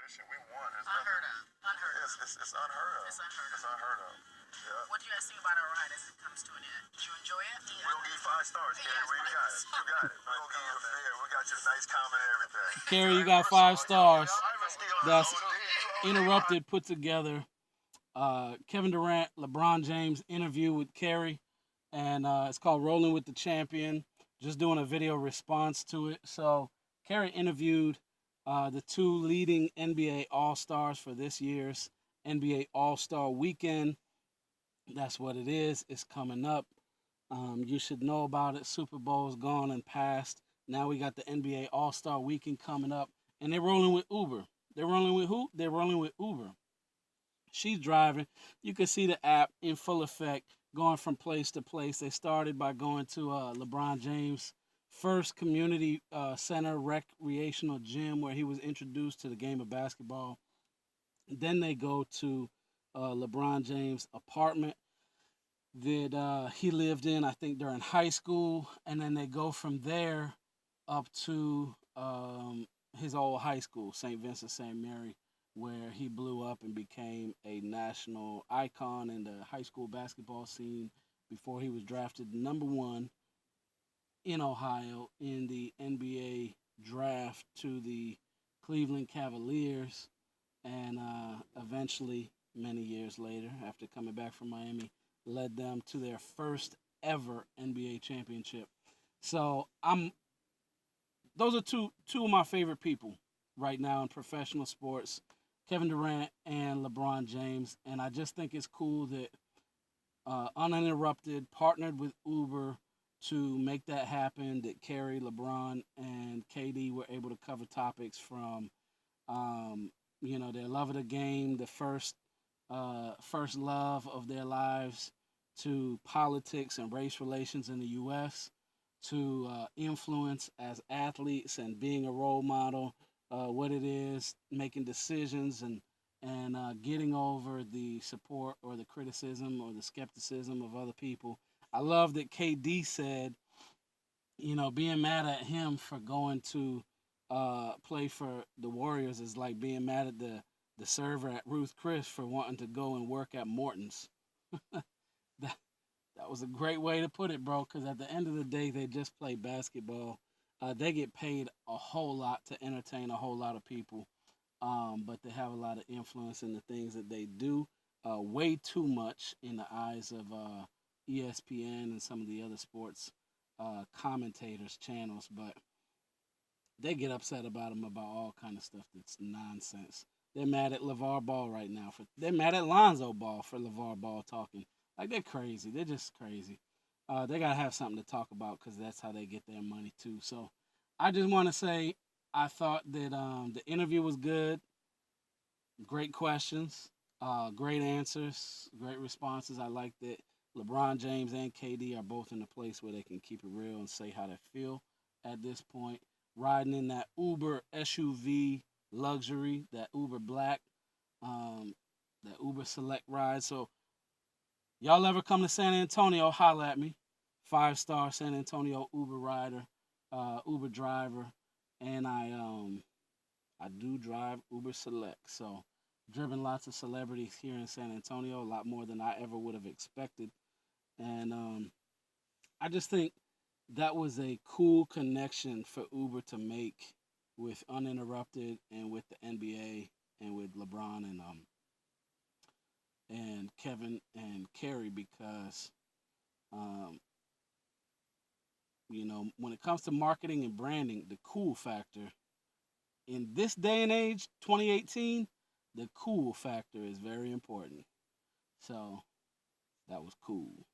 shit. We won. It's unheard of. Unheard of. It's unheard of. It's unheard of. It's unheard of. Yeah. What do you guys think about our ride as it comes to an end? Did you enjoy it? We're going to give you 5 stars, Cari. You got it. You got it. We're going to give you a fair. We got you a nice comment and everything. Cari, you got 5 stars. That's Interrupted put together. Kevin Durant, LeBron James interview with Cari, and it's called Rolling with the Champion. Just doing a video response to it. So Cari interviewed the 2 leading NBA All-Stars for this year's NBA All-Star Weekend. That's what it is. It's coming up. You should know about it. Super Bowl's gone and passed. Now we got the NBA All-Star Weekend coming up, and they're rolling with Uber. They're rolling with who? They're rolling with Uber. She's driving. You can see the app in full effect, going from place to place. They started by going to LeBron James' first community center recreational gym where he was introduced to the game of basketball. Then they go to LeBron James' apartment that he lived in, I think, during high school. And then they go from there up to his old high school, St. Vincent St. Mary, where he blew up and became a national icon in the high school basketball scene before he was drafted #1 in Ohio in the NBA draft to the Cleveland Cavaliers. And eventually, many years later, after coming back from Miami, led them to their first ever NBA championship. So those are two of my favorite people right now in professional sports, Kevin Durant and LeBron James. And I just think it's cool that Uninterrupted partnered with Uber to make that happen, that Cari, LeBron, and KD were able to cover topics from, their love of the game, the first love of their lives, to politics and race relations in the U.S., to influence as athletes and being a role model, what it is, making decisions and getting over the support or the criticism or the skepticism of other people. I love that KD said, being mad at him for going to play for the Warriors is like being mad at the server at Ruth Chris for wanting to go and work at Morton's. That was a great way to put it, bro, because at the end of the day, they just play basketball. They get paid a whole lot to entertain a whole lot of people, but they have a lot of influence in the things that they do, way too much in the eyes of ESPN and some of the other sports commentators' channels, but they get upset about them about all kind of stuff that's nonsense. They're mad at LeVar Ball right now. They're mad at Lonzo Ball for LeVar Ball talking. Like, they're crazy. They're just crazy. They got to have something to talk about because that's how they get their money, too. So I just want to say I thought that the interview was good. Great questions. Great answers. Great responses. I like that LeBron James and KD are both in a place where they can keep it real and say how they feel at this point. Riding in that Uber SUV luxury, that Uber Black, that Uber Select ride. So y'all ever come to San Antonio, holla at me. 5-star San Antonio Uber rider, Uber driver, and I do drive Uber Select. So driven lots of celebrities here in San Antonio, a lot more than I ever would have expected. And I just think that was a cool connection for Uber to make with Uninterrupted and with the NBA and with LeBron and Kevin and Cari, because when it comes to marketing and branding, the cool factor in this day and age, 2018, the cool factor is very important. So that was cool.